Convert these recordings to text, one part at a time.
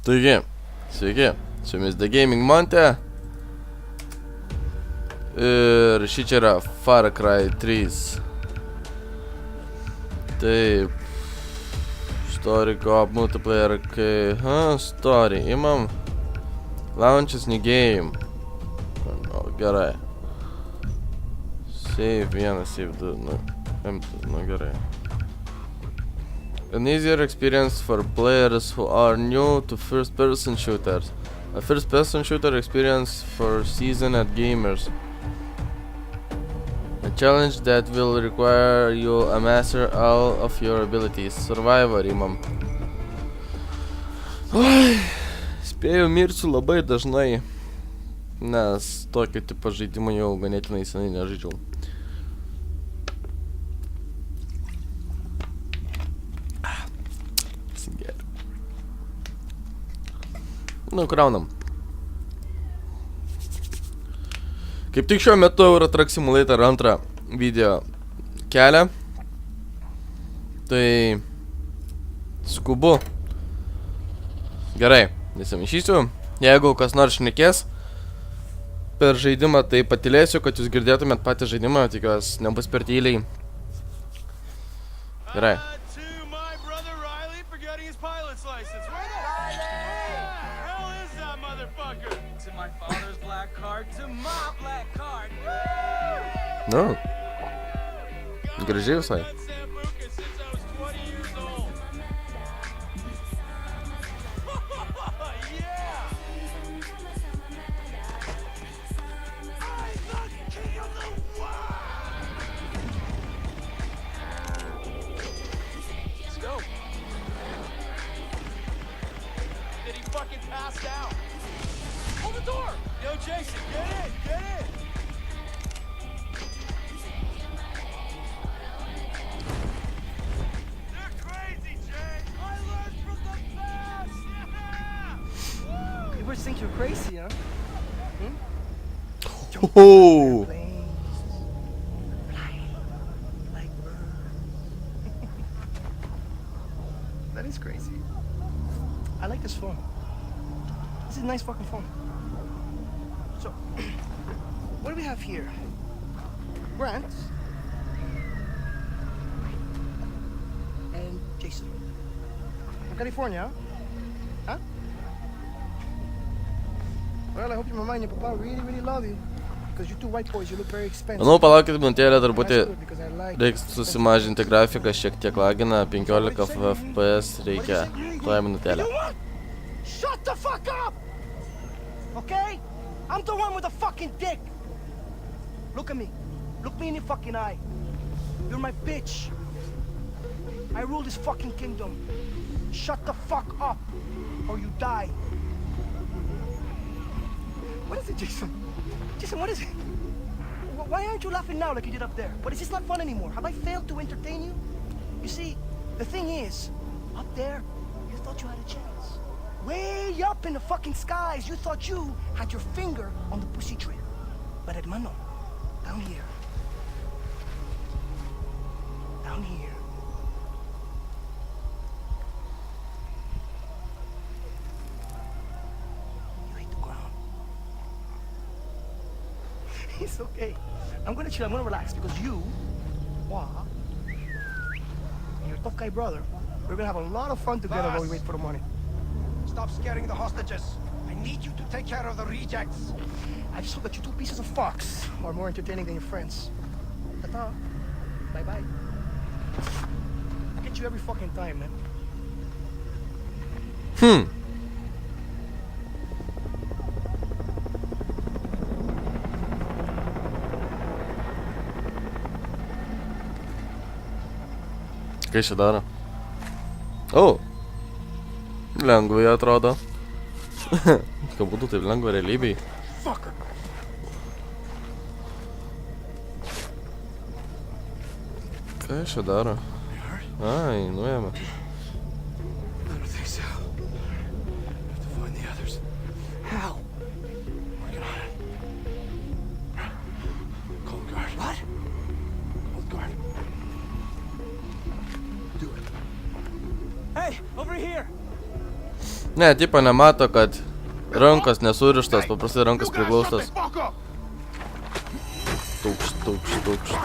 Taigi, sveiki, su jumis The Gaming Monte. Ir šį čia yra Far Cry 3. Taip. Story co-op multiplayer, story, imam. Launches new game. O, gerai. Save 1, save 2, gerai. An easier experience for players who are new to first-person shooters. A first-person shooter experience for seasoned gamers. A challenge that will require you to master all of your abilities. Survivor imam. Oi, spėjau mirsiu labai dažnai, nes tokio tipo žaidimų jau ganėtinai senai nežaidžiau. Kraunam. Kaip tik šiuo metu Euro Truck Simulator 2 video kelia. Tai skubu. Gerai, nesimaišysiu. Jeigu kas nors šnekės per žaidimą, tai patylėsiu, kad jūs girdėtumėt patį žaidimą, tikiuosi nebus per tyliai. Gerai. Nu, gražiai visai. Think you're crazy, huh? Oh. Like birds. That is crazy. I like this phone. This is a nice fucking phone. So, what do we have here? Grant and Jason. From California, huh? Well, I hope your mama and your papa really love you. Because you two white boys, you look very expensive. Manau, palaukit minutėlę, truputį reiks susimažinti grafiką, šiek tiek lagina, 15 FPS reikia. Tuoj minutėlę. Shut the fuck up! Okay? I'm the one with the fucking dick. Look at me. Look me in the fucking eye. You're my bitch. I rule this fucking kingdom. Shut the fuck up, or you die. What is it, Jason? Jason, what is it? Why aren't you laughing now like you did up there? But it's just not fun anymore. Have I failed to entertain you? You see, the thing is, up there, you thought you had a chance. Way up in the fucking skies, you thought you had your finger on the pussy trigger. But hermano, down here. Down here. It's okay. I'm gonna chill, I'm gonna relax because you, Wah, and your tough guy brother, we're gonna have a lot of fun together while we wait for the money. Stop scaring the hostages. I need you to take care of the rejects. I just hope that you two pieces of fox are more entertaining than your friends. Ta-ta. Bye-bye. I get you every fucking time, man. Kai čia daro? O! Lengvai atrodo. Kad būtų taip lengva realybėj. Fucker! Ką čia daro? Ai, nuėjame. I don't think so. I have to find the others. How? Working on it. Call the guard. What? Call the guard. Do it. Hey, over here! Ne, tipo nemato, kad rankos nesurištos, paprastai rankos priglaustos. Tūkš.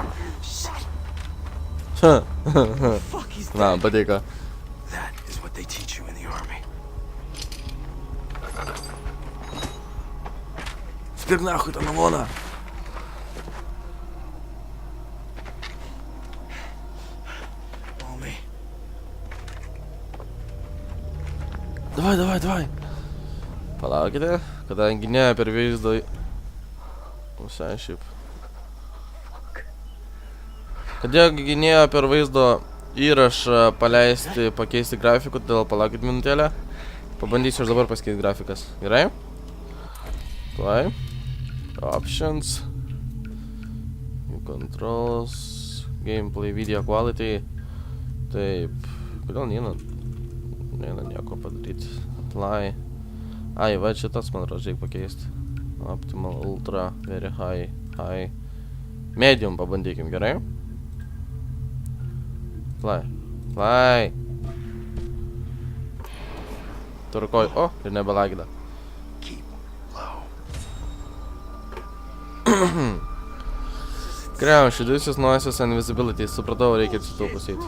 Fuck, he's Na, patiko. That is what they teach you in the army. Spirk nahui tą navoną. Follow me. Davai. Palaukite, kadangi ne per vaizdo... Visai šiaip. Kadangi ne per vaizdo įrašą paleisti, pakeisti grafikų, todėl palaukit minutėlę. Pabandysiu aš dabar pasikeisti grafikas. Gerai? Tuoj. Options. Controls. Gameplay, video quality. Taip. Kodėl neina? Neina nieko padaryti. Apply. Ai, va šitas man reikia pakeisti. Optimal, ultra, very high, high. Medium pabandykim, gerai? Apply. Turkoj. O, ir nebelagida. Keep low. Crouch, reduces noises and visibility. Supratau, reikia šitą pasėti.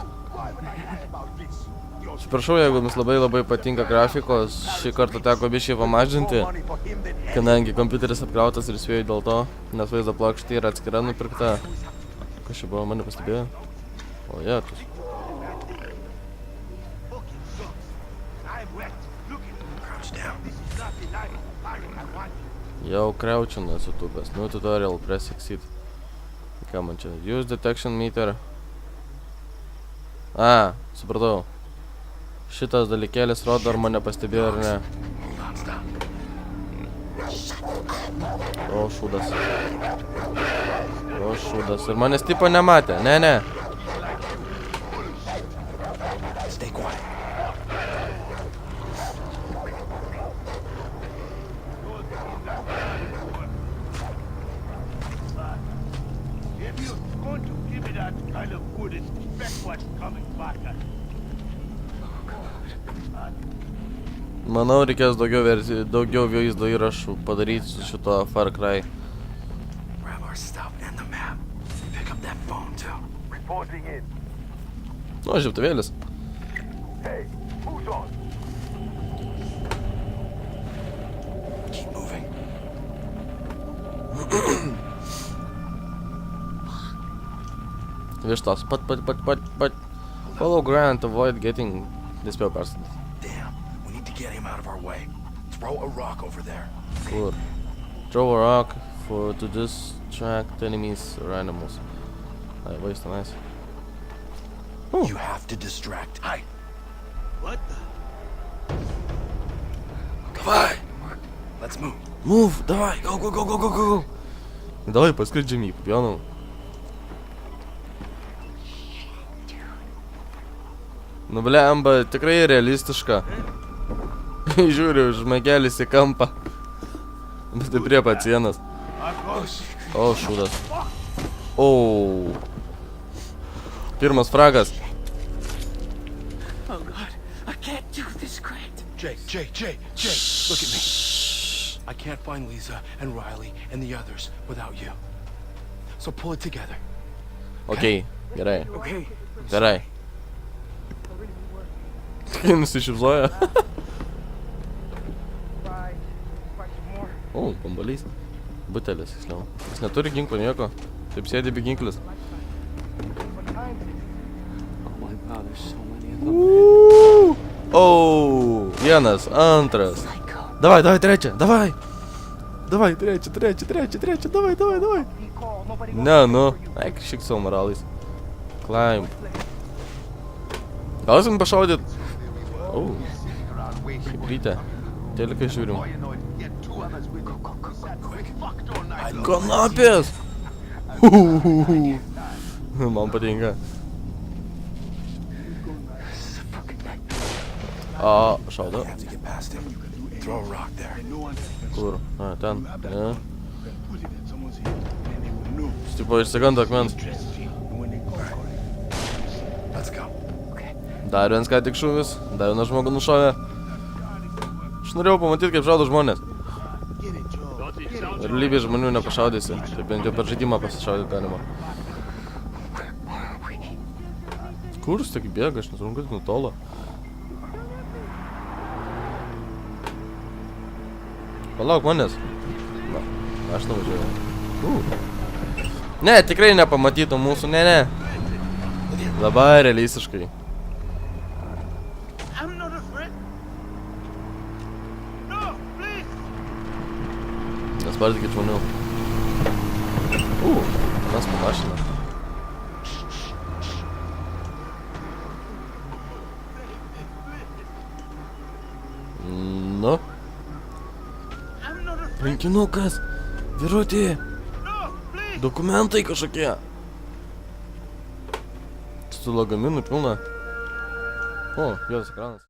Atsiprašau, jeigu jums labai patinka grafikos, šį kartą teko biškai pamažinti, kadangi kompiuteris apkrautas ir spėjau dėl to, nes vaizdo plokštė yra atskira nupirkta. Kas čia buvo, mane pastebėjo? O, jėtus. Jau kreučinu esu tūpęs. New tutorial, press exit. Ką man čia? Use detection meter. A, supratau. Šitas dalykėlis rodo, ar mane pastebėjo ar ne. O, šūdas. Ir manęs tipo nematė. Ne. Stay quiet. If you're going to give me that kind of wood, expect what's coming back at you. Manau, reikės daugiau vaizdo įrašų padaryti su šito Far Cry. Grab our stuff and the map. Pick up that phone too. Reporting in. Nu, žiūrėtuvėlis. Hey, who's on? Keep moving. Vištos. Pat. Follow Grant, avoid getting dispel person. Damn, we need to get him out of our way. Throw a rock over there. Kur? Throw a rock to distract enemies or animals. Ai, vaizdo, nice. You have to distract. Hi. What the? Davai. Let's move. Move, davai, go. Davai, paskridžiam jį, papjaunam. Nu, blemba, tikrai realistiška. Žiūriu, žmagelis į kampą. Bet tai prie pat sienas. O, šūdas. O. Pirmas fragas. Oh God, I can't do this, Grant. Jay, look at me. I can't find Lisa and Riley and the others without you. So pull it together. Okei, gerai. Okay. Gerai. Kai nusišypsojo. O, kambalys. Butelis, tiksliau. Jis neturi ginklo nieko. Taip sėdi be ginklis. O, vienas, antras. Davai, trečią, davai. Davai, trečią, davai. Ne, nu. Eik, šik savo moralais. Climb. Gausim pašaudyt. O, kaip ryte. Telikai žiūrim. Kanapės! Man patinka. A, šaudo. I have to get past him. Throw a rock there. Kur? A, ten. Ne. Stipo išsigando akmens. Let's go. Dar vienas ką tik šūvis. Dar vienas žmogų nušovė. Aš norėjau pamatyti, kaip šaudo žmonės. Get it, Joe. Does it sound Realybėje žmonių nepašaudysi. Tai bent jau per žaidimą pasišaudyti galima. Kur jis tik bėga, aš nesvarbu, kad nutolo. Palauk manęs. Na, aš nuvažiuoju. Ne, tikrai nepamatytų mūsų, ne. Labai realistiškai. I'm not afraid. No, please. Nespartikit žmonių. Mes po mašiną. Nu. I'm not afraid. Rankinukas. Vyrutį. No, please. Dokumentai kažkokie. Su lagaminu pilna. O, jos ekranas.